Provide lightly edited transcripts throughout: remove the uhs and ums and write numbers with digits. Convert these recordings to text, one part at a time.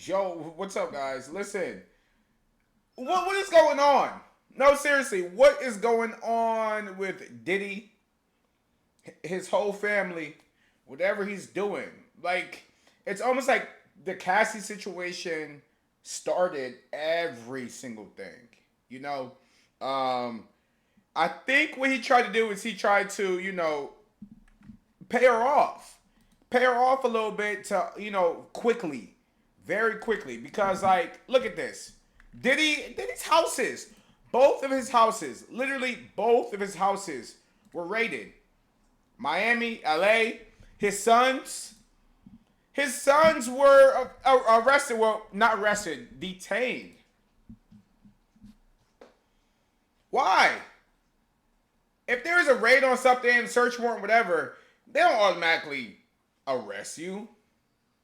Yo, what's up, guys? Listen, what is going on? No, seriously, what is going on with Diddy, his whole family, whatever he's doing? Like, it's almost like the Cassie situation started every single thing. You know, um, I think what he tried to do is he tried to, pay her off, pay her off a little bit to, quickly, very quickly. Because, like, look at this. Diddy's houses, both of his houses, literally both of his houses were raided. Miami, LA, his sons, his sons were arrested. Well, not arrested, detained. Why? If there's a raid on something, search warrant, whatever, they don't automatically arrest you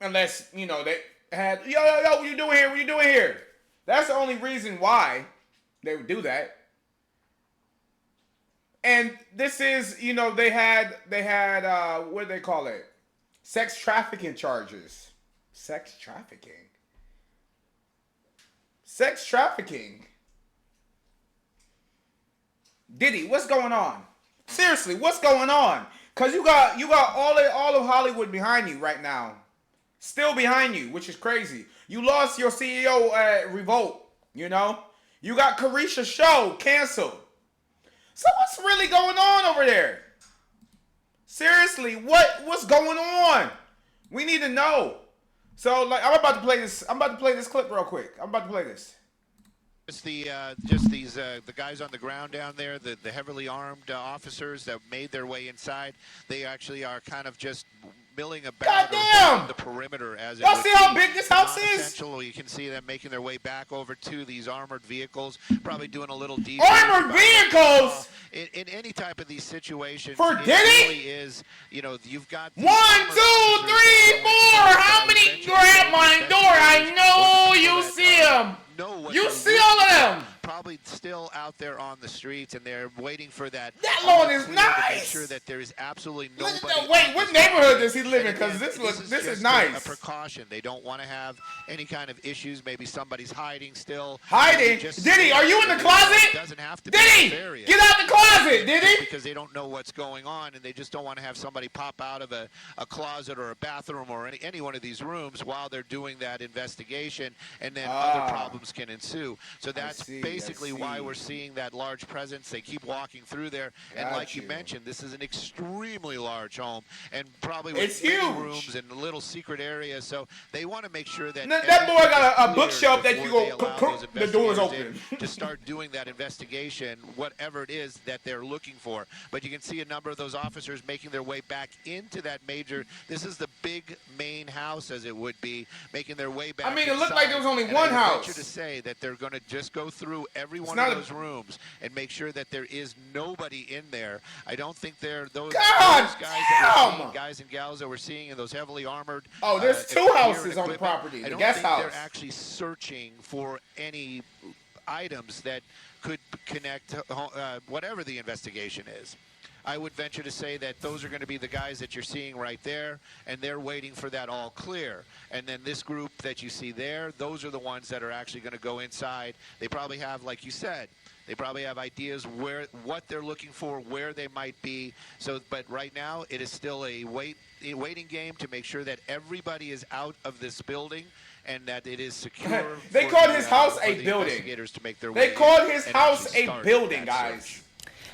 unless they had yo, what you doing here? What you doing here? That's the only reason why they would do that. And this is they had what do they call it? Sex trafficking charges. Sex trafficking. Sex trafficking. Diddy, what's going on? Seriously, what's going on? Cause you got all of Hollywood behind you right now, still behind you, which is crazy. You lost your CEO at Revolt. You got Carisha's show canceled. So what's really going on over there? Seriously, what's going on? We need to know. So like I'm about to play this. I'm about to play this clip real quick. I'm about to play this. Just these the guys on the ground down there, the heavily armed officers that made their way inside. They actually are kind of just milling about Goddamn! the perimeter as y'all see how big this house is? Essential, you can see them making their way back over to these armored vehicles, probably doing a little deep. Armored vehicles. In any type of these situations, for it Diddy really is. You've got 1, 2, 3, 4. How many grab my door? I know you see them. You see all of them. Probably still out there on the streets, and they're waiting for that. That lawn is nice. To make sure that there is absolutely nobody. Wait, what neighborhood does he live in? Because this is nice. A precaution. They don't want to have any kind of issues. Maybe somebody's hiding still. Hiding? Diddy, are you in the closet? Doesn't have to. Diddy, get out the closet, Diddy. Because they don't know what's going on, and they just don't want to have somebody pop out of a closet or a bathroom or any one of these rooms while they're doing that investigation, and then other problems can ensue. So that's basically why we're seeing that large presence. They keep walking through there, and like you mentioned, this is an extremely large home, and probably with many rooms and little secret areas. So they want to make sure that that boy got a bookshelf that you go, the door's open. To start doing that investigation, whatever it is that they're looking for. But you can see a number of those officers making their way back into that major. This is the big main house, as it would be, making their way back. I mean, it looked like there was only one house. I venture to say that they're going to just go through every one of those rooms and make sure that there is nobody in there. I don't think those guys that we're seeing, guys and gals that we're seeing in those heavily armored. Oh, there's two houses on the property. The guest house. They're actually searching for any items that could connect whatever the investigation is. I would venture to say that those are going to be the guys that you're seeing right there, and they're waiting for that all clear. And then this group that you see there, those are the ones that are actually going to go inside. They probably have, like you said, they probably have ideas what they're looking for, where they might be. So, but right now, it is still a waiting game to make sure that everybody is out of this building and that it is secure. They called his house a building. They called his house a building, guys.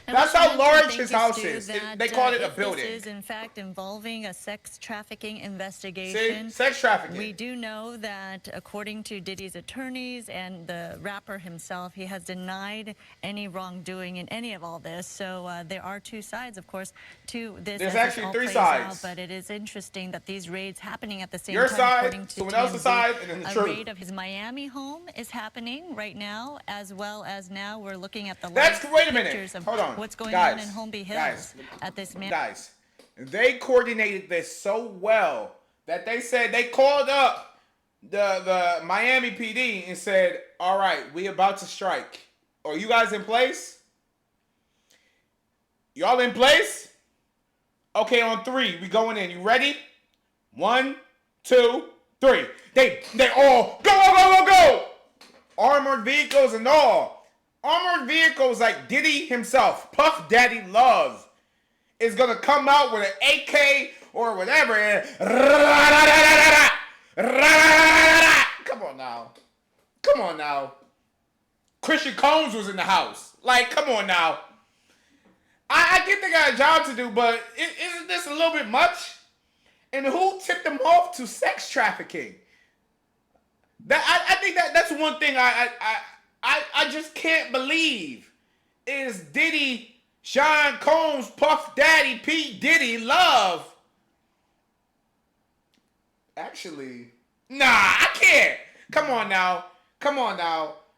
That's how large his house is. They call it a building. This is, in fact, involving a sex trafficking investigation. See? Sex trafficking. We do know that, according to Diddy's attorneys and the rapper himself, he has denied any wrongdoing in any of all this. So there are two sides, of course, to this. There's actually three sides. But it is interesting that these raids happening at the same time. Your side, someone else's side, and then the truth. A raid of his Miami home is happening right now, as well as now we're looking at the wait a minute. Hold on. What's going on in Holmby Hills at this man. Guys, they coordinated this so well that they said they called up the Miami PD and said, all right, we about to strike. Are you guys in place? Y'all in place? Okay, on 3, we going in. You ready? 1, 2, 3. They all go. Armored vehicles and all. Armored vehicles like Diddy himself, Puff Daddy Love, is gonna come out with an AK or whatever. And come on now. Christian Combs was in the house. Like, come on now. I get they got a job to do, but isn't this a little bit much? And who tipped them off to sex trafficking? I think that's one thing I just can't believe is Diddy, Sean Combs, Puff Daddy, P. Diddy, Love. Actually, nah, I can't. Come on now.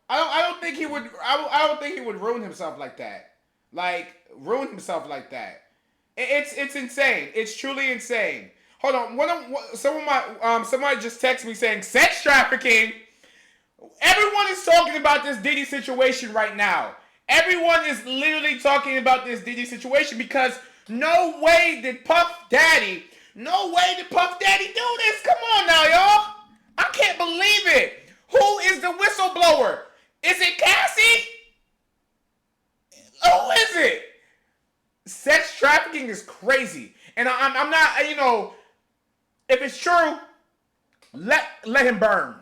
I don't think he would. I don't think he would ruin himself like that. It's insane. It's truly insane. Hold on. Somebody just texted me saying sex trafficking. Everyone is talking about this Diddy situation right now. Everyone is literally talking about this Diddy situation because no way did Puff Daddy do this. Come on now, y'all. I can't believe it. Who is the whistleblower? Is it Cassie? Who is it? Sex trafficking is crazy. And I'm not, if it's true, let him burn.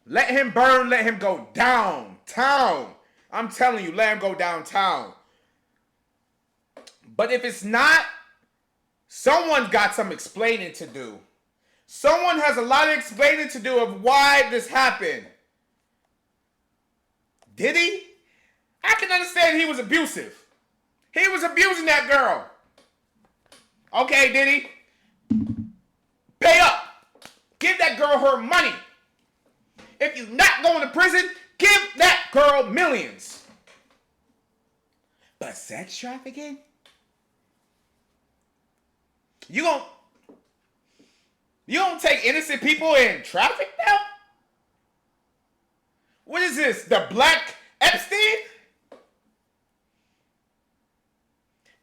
Let him burn, let him go downtown. I'm telling you, let him go downtown. But if it's not, someone got some explaining to do. Someone has a lot of explaining to do of why this happened. Did he? I can understand he was abusive. He was abusing that girl. Okay, Diddy. Pay up. Give that girl her money. If you're not going to prison, give that girl millions. But sex trafficking? You don't take innocent people and traffic them? What is this? The Black Epstein?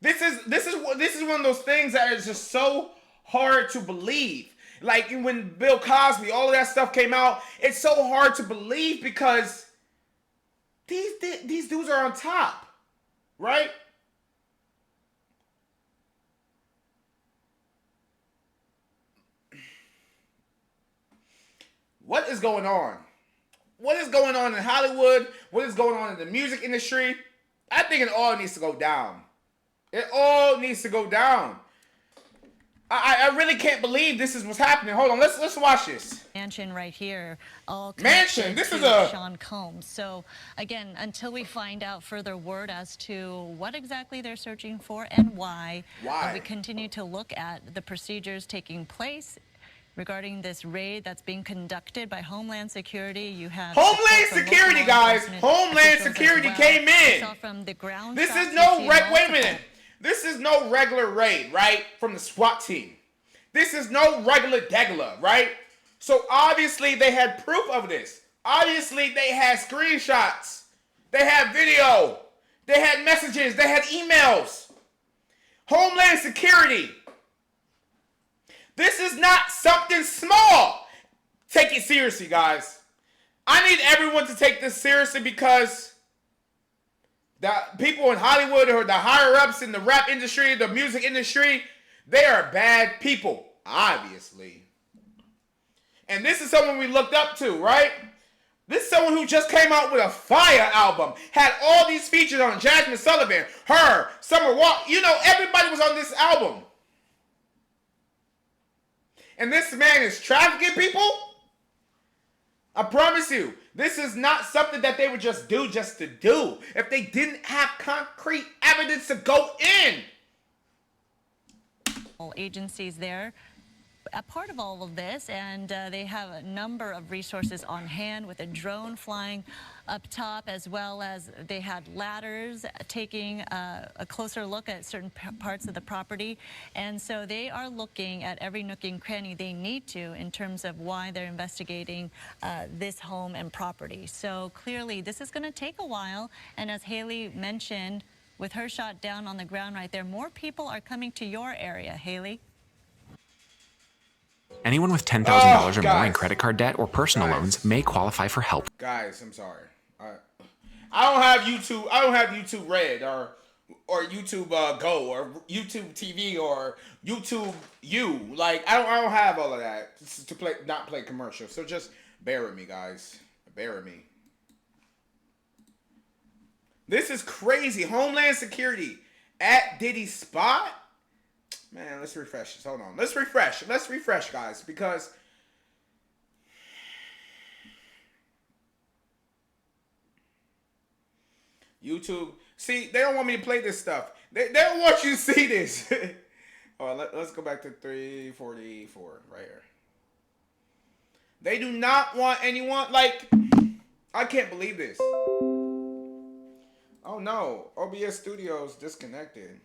This is one of those things that is just so hard to believe. Like when Bill Cosby, all of that stuff came out, it's so hard to believe because these dudes are on top, right? What is going on? What is going on in Hollywood? What is going on in the music industry? I think it all needs to go down. It all needs to go down. I really can't believe this is what's happening. Hold on, let's watch this. Mansion right here, all mansion. This is Sean Combs. So again, until we find out further word as to what exactly they're searching for and why, we continue to look at the procedures taking place regarding this raid that's being conducted by Homeland Security. You have Homeland Security, guys. Homeland Security came in. From the ground. This is no wait a minute. This is no regular raid, right? From the SWAT team. This is no regular degular, right? So obviously they had proof of this. Obviously they had screenshots. They had video. They had messages. They had emails. Homeland Security. This is not something small. Take it seriously, guys. I need everyone to take this seriously because the people in Hollywood or the higher-ups in the rap industry, the music industry, they are bad people, obviously. And this is someone we looked up to, right? This is someone who just came out with a fire album, had all these features on Jasmine Sullivan, her, Summer Walker. Everybody was on this album. And this man is trafficking people? I promise you, this is not something that they would just do just to do if they didn't have concrete evidence to go in. Agencies there, a part of all of this, and they have a number of resources on hand with a drone flying up top, as well as they had ladders taking a closer look at certain parts of the property. And so they are looking at every nook and cranny they need to in terms of why they're investigating this home and property. So clearly this is going to take a while, and as Haley mentioned, with her shot down on the ground right there, more people are coming to your area, Haley. Anyone with $10,000 or more guys. in credit card debt or personal loans may qualify for help. Guys, I'm sorry. I don't have YouTube. I don't have YouTube Red or YouTube Go or YouTube TV or YouTube U. Like I don't have all of that to not play commercials. So just bear with me, guys. Bear with me. This is crazy. Homeland Security at Diddy's spot. Man, let's refresh this. Hold on. Let's refresh. Let's refresh, guys, because YouTube. See, they don't want me to play this stuff. They don't want you to see this. Let's go back to 344 right here. They do not want anyone, like, I can't believe this. Oh no, OBS Studios disconnected.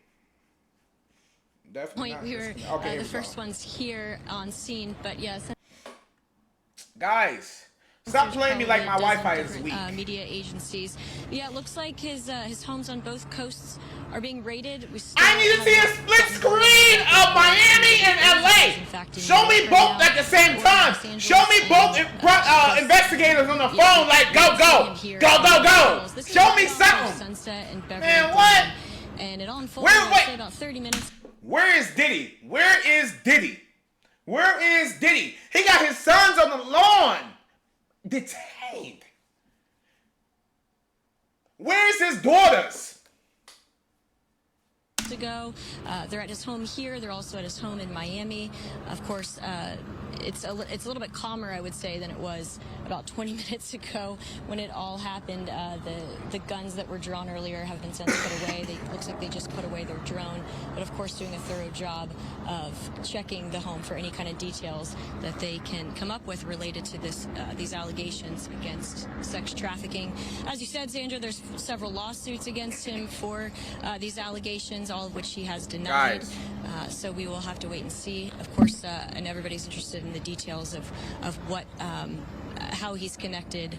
Definitely not. We were okay, the first ones here on scene, but yes. Guys, stop playing me like my Wi-Fi is weak. Media agencies. Yeah, it looks like his homes on both coasts are being raided. I need to see a split screen of Miami and LA. Show me both at the same time. Show me both investigators on the phone. Like go. Show me something. Man, what? And it all unfolded in about 30 minutes. Where is Diddy? Where is Diddy? Where is Diddy? He got his sons on the lawn, detained. Where's his daughters? Ago, they're at his home here. They're also at his home in Miami. Of course, it's a little bit calmer, I would say, than it was about 20 minutes ago when it all happened. The guns that were drawn earlier have been since put away. It looks like they just put away their drone, but of course doing a thorough job of checking the home for any kind of details that they can come up with related to these allegations against sex trafficking. As you said, Sandra, there's several lawsuits against him for these allegations, all of which he has denied. So we will have to wait and see. Of course, and everybody's interested in the details of what how he's connected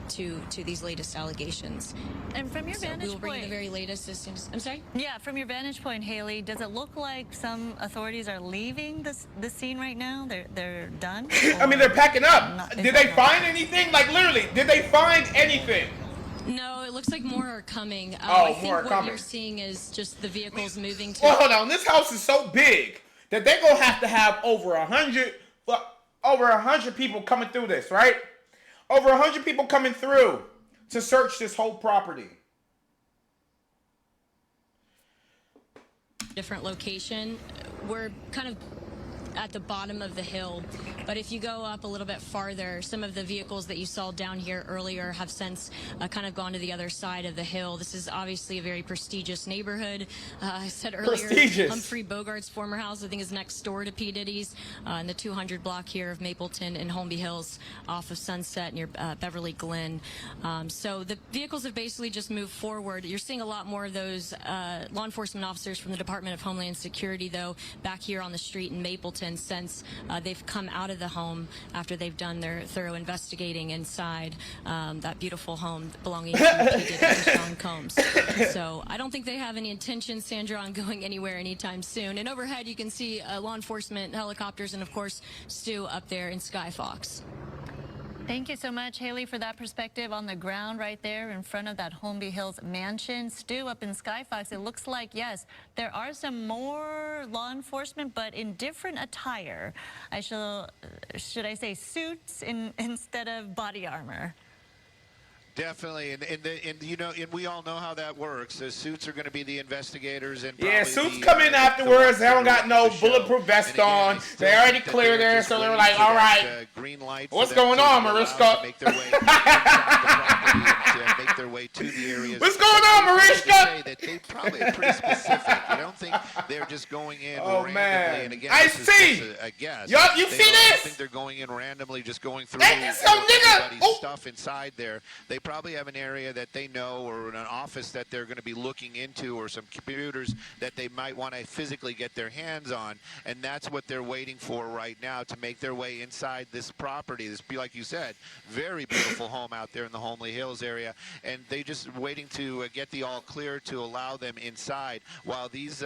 to these latest allegations. And from your vantage we will bring point, the very latest as soon as. I'm sorry. Yeah, from your vantage point, Haley, does it look like some authorities are leaving the scene right now? They're done. I mean, they're packing up. Did they find anything? Like literally, did they find anything? No, it looks like more are coming. I think more are what coming. you're seeing is just the vehicles moving to. Well, hold on. This house is so big that they're gonna have to have over 100 people coming through this, right? Over 100 people coming through to search this whole property. Different location. We're kind of at the bottom of the hill, but if you go up a little bit farther, some of the vehicles that you saw down here earlier have since kind of gone to the other side of the hill. This is obviously a very prestigious neighborhood. I said earlier, Humphrey Bogart's former house, I think, is next door to P. Diddy's in the 200 block here of Mapleton and Holmby Hills off of Sunset near Beverly Glen. So the vehicles have basically just moved forward. You're seeing a lot more of those law enforcement officers from the Department of Homeland Security, though, back here on the street in Mapleton since they've come out of the home after they've done their thorough investigating inside that beautiful home belonging to P. Diddy and Sean Combs. So I don't think they have any intention, Sandra, on going anywhere anytime soon. And overhead you can see law enforcement helicopters and, of course, Stu up there in Sky Fox. Thank you so much, Haley, for that perspective on the ground right there in front of that Holmby Hills mansion. Stu, up in Skyfox, it looks like, yes, there are some more law enforcement, but in different attire. Should I say suits instead of body armor? Definitely, and you know, and we all know how that works. The suits are going to be the investigators, and suits come in afterwards. They don't got no bulletproof vest on. They already clear there, so they're like, all right, green light. What's going on, Mariska? Make their way make their way to the areas. What's going on, Mariska? They probably are pretty specific. I don't think they're just going in randomly. Man. And again, I this see. is just a guess. You see this? I think they're going in randomly, just going through everybody's stuff inside there. They probably have an area that they know, or an office that they're going to be looking into, or some computers that they might want to physically get their hands on, and that's what they're waiting for right now, to make their way inside this property. This, like you said, very beautiful home out there in the Holmby Hills. sales area, and they just waiting to get the all clear to allow them inside. While these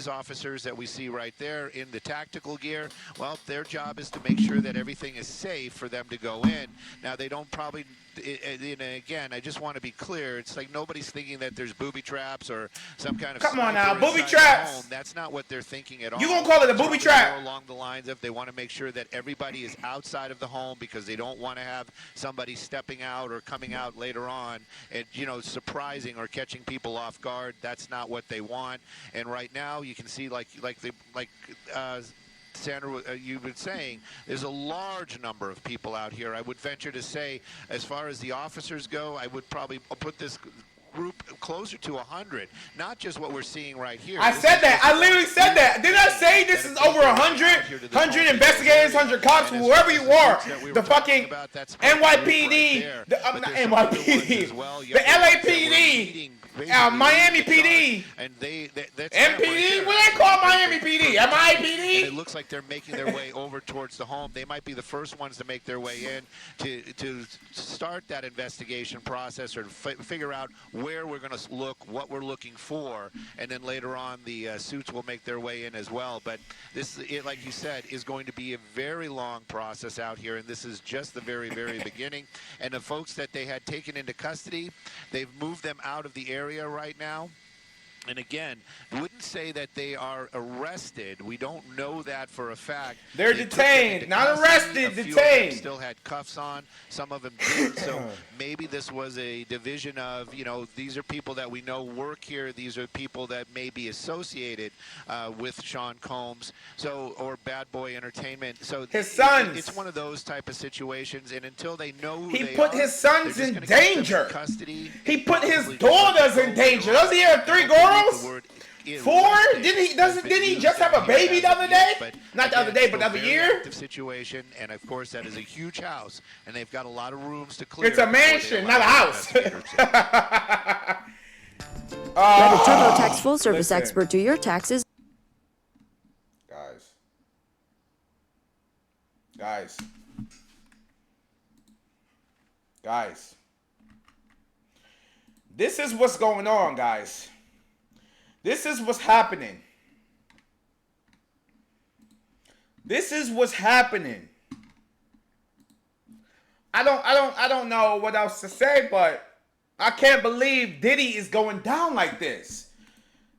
officers that we see right there in the tactical gear, well, their job is to make sure that everything is safe for them to go in. Now, they don't probably. And again, I just want to be clear. It's like nobody's thinking that there's booby traps or some kind of. Come on now, sniper booby inside the traps. home. That's not what they're thinking at all. You gonna call it a booby It's trap? more along the lines of they want to make sure that everybody is outside of the home because they don't want to have somebody stepping out or coming out later on and, you know, surprising or catching people off guard. That's not what they want. And right now, you can see Sandra, you've been saying, there's a large number of people out here. I would venture to say, as far as the officers go, I would probably put this group closer to 100, not just what we're seeing right here. I said that. I literally said that. Didn't I say this is over 100? 100 investigators, 100 cops, whoever you are. The fucking NYPD, not NYPD, the LAPD, Miami PD, and that's MPD. What do they call Miami PD? MIPD. It looks like they're making their way over towards the home. They might be the first ones to make their way in to start that investigation process or to figure out where we're going to look, what we're looking for, and then later on the suits will make their way in as well. But this, like you said, is going to be a very long process out here, and this is just the very, very beginning. And the folks that they had taken into custody, they've moved them out of the area right now. And again, wouldn't say that they are arrested. We don't know that for a fact. They're detained, not arrested, a few detained. Of them still had cuffs on. Some of them didn't. So maybe this was a division of, you know, these are people that we know work here. These are people that may be associated with Sean Combs, so, or Bad Boy Entertainment. So his sons. It's one of those type of situations. And until they know who he they put are, his sons they're in just gonna keep them in danger. custody. He put his Probably daughters just in danger. Doesn't he have 3 girls? 4? Didn't he just have a baby the other day? Not the other day, but the other year. Situation, and of course that is a huge house, and they've got a lot of rooms to clear. It's a mansion, not a house. Let a TurboTax full service Listen. expert do your taxes. Guys. This is what's going on, guys. This is what's happening. This is what's happening. I don't know what else to say, but I can't believe Diddy is going down like this.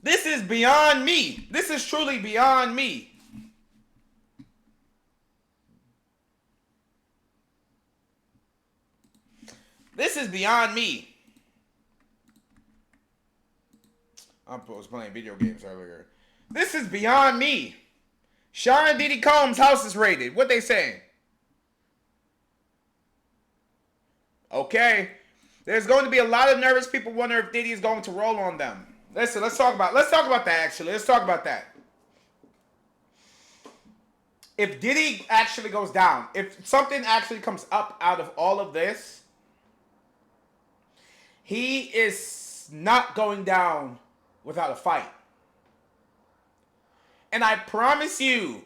This is beyond me. This is truly beyond me. This is beyond me. I was playing video games earlier. This is beyond me. Sean Diddy Combs' house is raided. What they saying? Okay. There's going to be a lot of nervous people wonder if Diddy is going to roll on them. Listen, let's talk about that actually. Let's talk about that. If Diddy actually goes down, if something actually comes up out of all of this, he is not going down without a fight. And I promise you,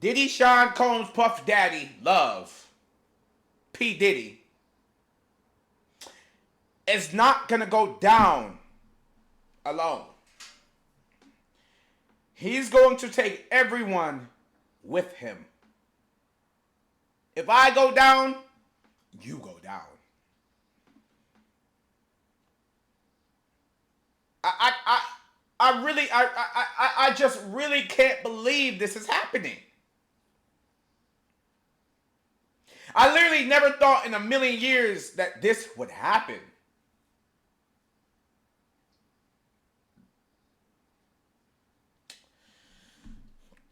Diddy, Sean Combs, Puff Daddy, Love, P. Diddy, is not going to go down alone. He's going to take everyone with him. If I go down, you go down. I just really can't believe this is happening. I literally never thought in a million years that this would happen.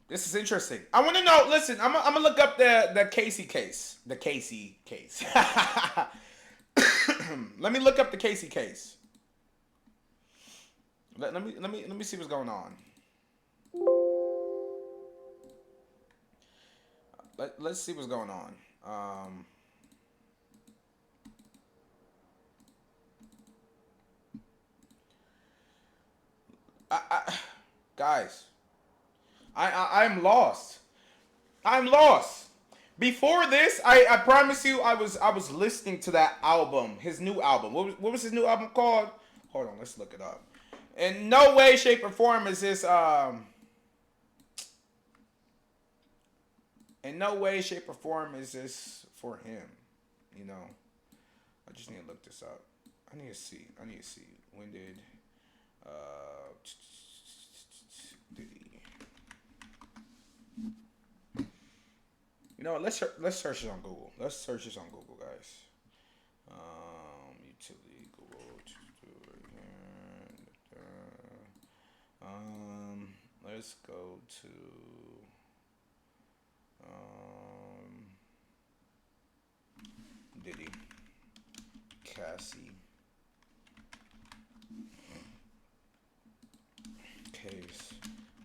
This is interesting. I want to know, listen, I'm gonna look up the Casey case. The Casey case. Let me look up the Casey case. Let me see what's going on. Let's see what's going on. Guys, I'm lost. I'm lost Before this, I promise you, I was listening to that album, his new album. What was his new album called? Hold on, let's look it up. In no way, shape, or form is this in no way, shape, or form is this for him. You know, I just need to look this up. I need to see. When did Diddy? You know, let's search this on Google. Let's search this on Google, guys. Utility Google. Let's go to Diddy, Cassie, case,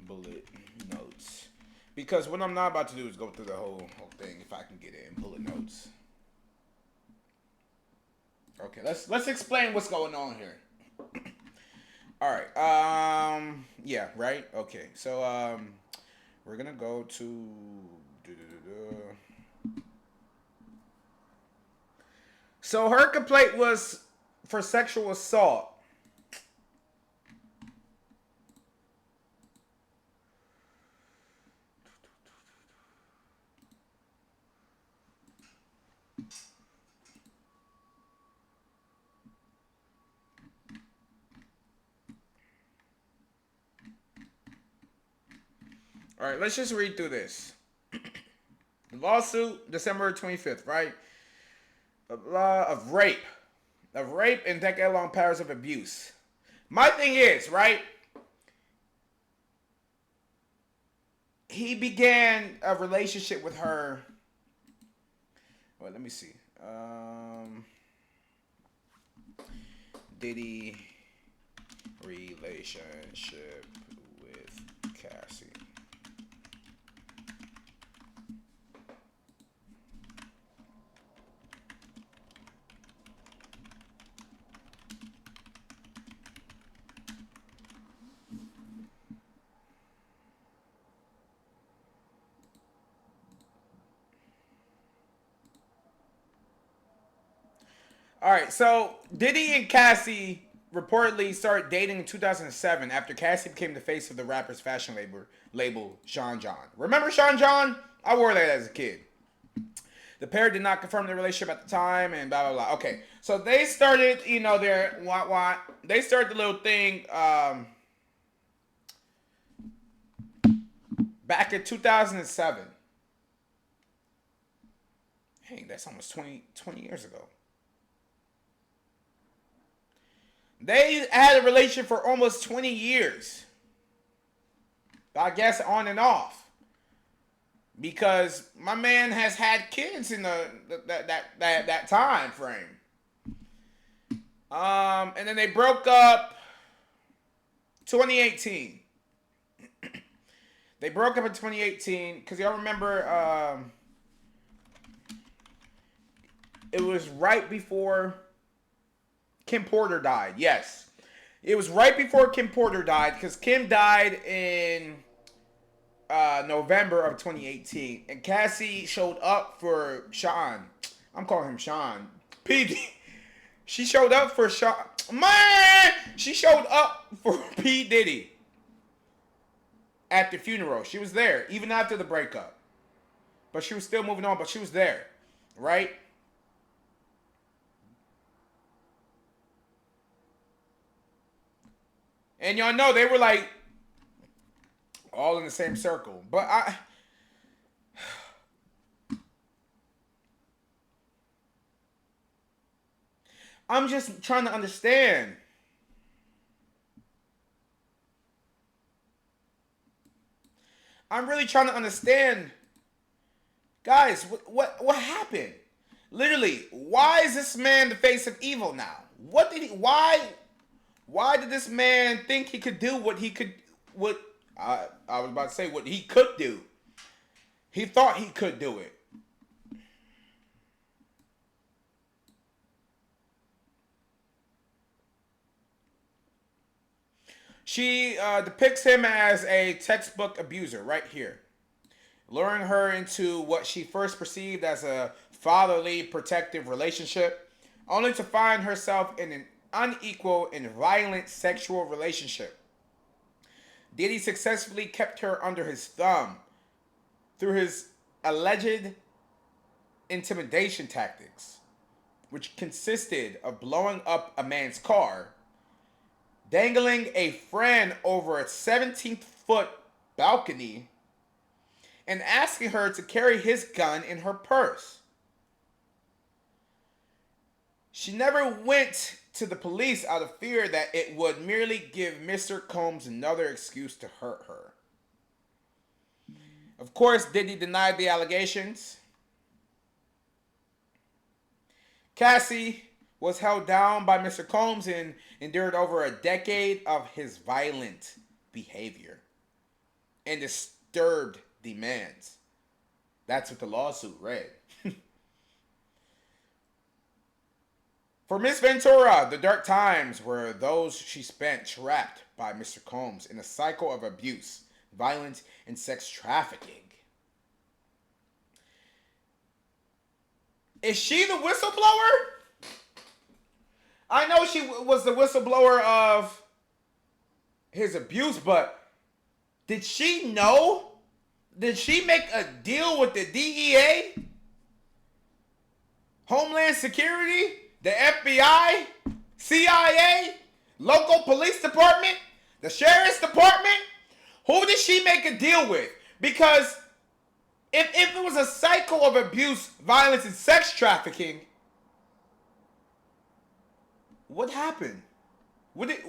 bullet notes. Because what I'm not about to do is go through the whole thing. If I can get it in bullet notes. Okay, let's explain what's going on here. All right. Yeah. Right. Okay. So we're gonna go to. So her complaint was for sexual assault. All right, let's just read through this. Lawsuit, December 25th, right? Of rape and decade-long patterns of abuse. My thing is, right? He began a relationship with her. Well, let me see. Diddy relationship with Cassie. All right, so Diddy and Cassie reportedly started dating in 2007 after Cassie became the face of the rapper's fashion label Sean John. Remember Sean John? I wore that as a kid. The pair did not confirm their relationship at the time and blah, blah, blah. Okay, so they started, you know, their they started the little thing back in 2007. Hey, that's almost 20 years ago. They had a relationship for almost 20 years. I guess on and off. Because my man has had kids in that time frame. And then they broke up 2018. They broke up in 2018 because y'all remember it was right before Kim Porter died. Yes. It was right before Kim Porter died because Kim died in November of 2018. And Cassie showed up for Sean. I'm calling him Sean. P. She showed up for Sean. Man! She showed up for P. Diddy at the funeral. She was there even after the breakup. But she was still moving on, but she was there. Right? And y'all know they were like all in the same circle. But I'm just trying to understand. I'm really trying to understand. Guys, what happened? Literally, why is this man the face of evil now? What did he why did this man think he could do what I was about to say what he could do? He thought he could do it. She depicts him as a textbook abuser right here. luring her into what she first perceived as a fatherly, protective relationship, only to find herself in an unequal and violent sexual relationship. Diddy successfully kept her under his thumb through his alleged intimidation tactics, which consisted of blowing up a man's car, dangling a friend over a 17-foot balcony, and asking her to carry his gun in her purse. She never went to the police out of fear that it would merely give Mr. Combs another excuse to hurt her. Of course, Diddy denied the allegations. Cassie was held down by Mr. Combs and endured over a decade of his violent behavior and disturbed demands. That's what the lawsuit read. For Miss Ventura, the dark times were those she spent trapped by Mr. Combs in a cycle of abuse, violence, and sex trafficking. Is she the whistleblower? I know she was the whistleblower of his abuse, but did she know? Did she make a deal with the DEA? Homeland Security? The FBI? CIA? Local police department? The sheriff's department? Who did she make a deal with? Because if it was a cycle of abuse, violence, and sex trafficking, what happened? What did...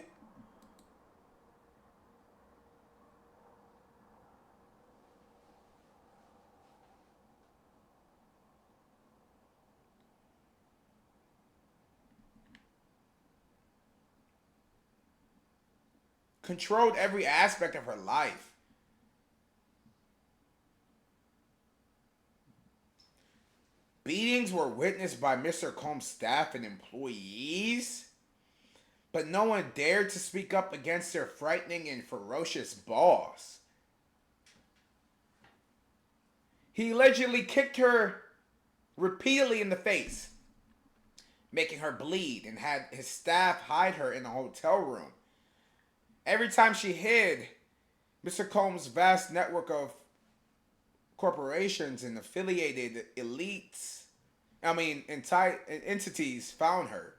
Controlled every aspect of her life. Beatings were witnessed by Mr. Combs' staff and employees, but no one dared to speak up against their frightening and ferocious boss. He allegedly kicked her repeatedly in the face, making her bleed, and had his staff hide her in a hotel room. Every time she hid, Mr. Combs' vast network of corporations and affiliated entities found her.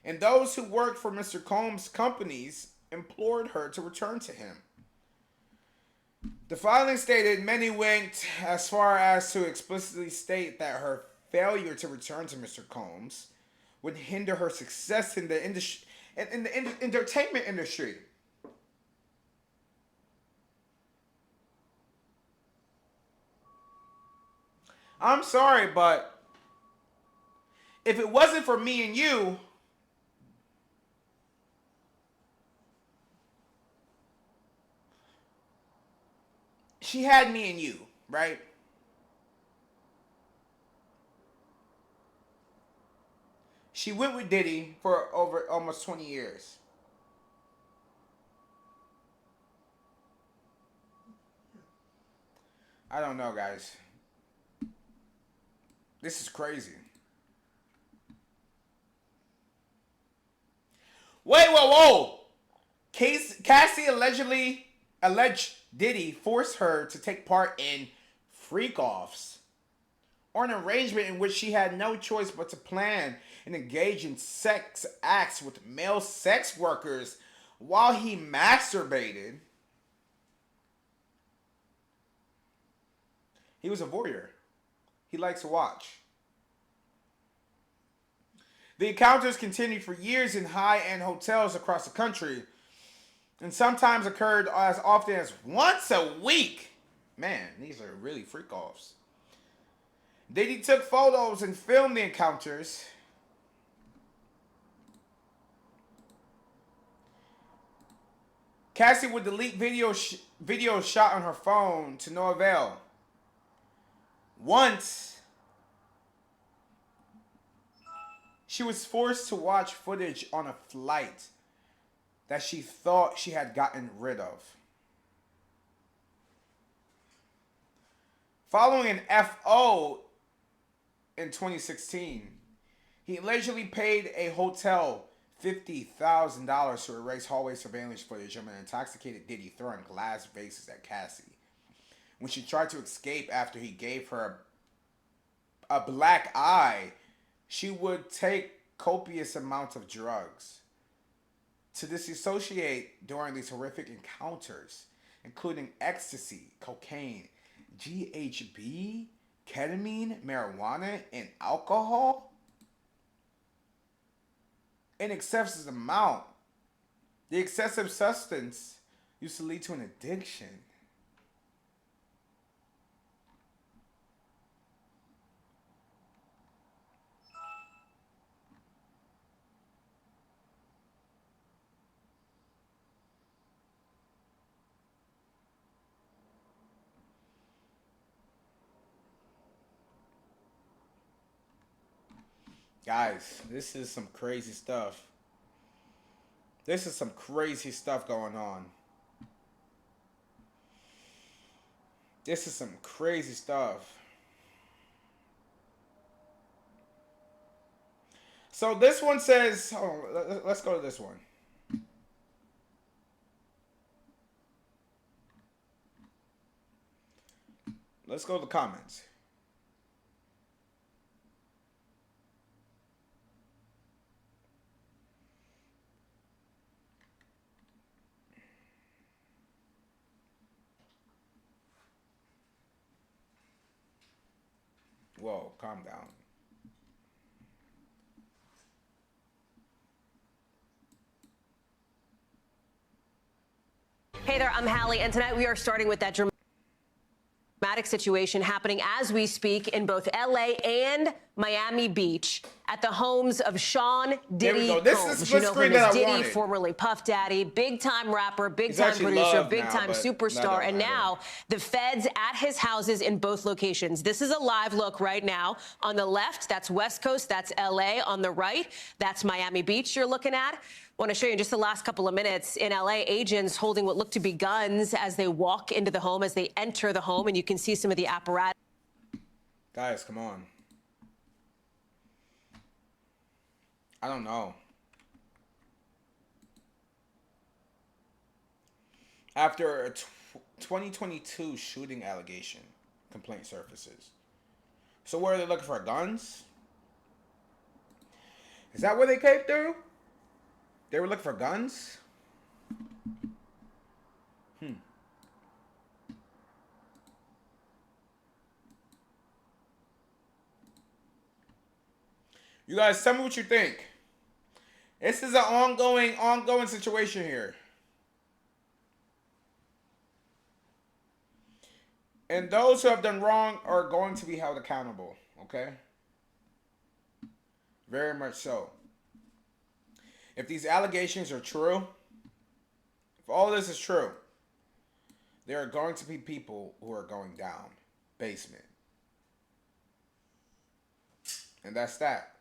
And those who worked for Mr. Combs' companies implored her to return to him. The filing stated many went as far as to explicitly state that her failure to return to Mr. Combs would hinder her success in the industry. In the entertainment industry. I'm sorry, but if it wasn't for me and you, she had me and you, right? She went with Diddy for over almost 20 years. I don't know, guys. This is crazy. Wait, whoa. Cassie alleged Diddy forced her to take part in freak-offs, or an arrangement in which she had no choice but to plan and engage in sex acts with male sex workers while he masturbated. He was a voyeur. He likes to watch. The encounters continued for years in high-end hotels across the country, and sometimes occurred as often as once a week. Man, these are really freak-offs. Diddy took photos and filmed the encounters. Cassie would delete videos shot on her phone to no avail. Once, she was forced to watch footage on a flight that she thought she had gotten rid of. Following an FO in 2016, he allegedly paid a hotel $50,000 to erase hallway surveillance footage of an intoxicated Diddy throwing glass vases at Cassie when she tried to escape after he gave her a black eye. She would take copious amounts of drugs to disassociate during these horrific encounters, including ecstasy, cocaine, GHB, ketamine, marijuana, and alcohol in excessive amount. The excessive substance used to lead to an addiction. Guys, this is some crazy stuff. This is some crazy stuff going on. This is some crazy stuff. So this one says, oh, let's go to this one. Let's go to the comments. Whoa, calm down. Hey there, I'm Hallie, and tonight we are starting with that dramatic situation happening as we speak in both LA and Miami Beach at the homes of Sean Diddy Combs. You know him as Diddy, formerly Puff Daddy, big-time rapper, big-time producer, big-time superstar, and now the feds at his houses in both locations. This is a live look right now. On the left, that's West Coast, that's LA. On the right, that's Miami Beach you're looking at. I want to show you in just the last couple of minutes in LA, agents holding what look to be guns as they walk into the home, as they enter the home, and you can see some of the apparatus. Guys, come on. I don't know. After a 2022 shooting allegation, complaint surfaces. So where are they looking for? Guns? Is that where they came through? They were looking for guns? You guys, tell me what you think. This is an ongoing situation here. And those who have done wrong are going to be held accountable, okay? Very much so. If these allegations are true, if all this is true, there are going to be people who are going down. Basement. And that's that.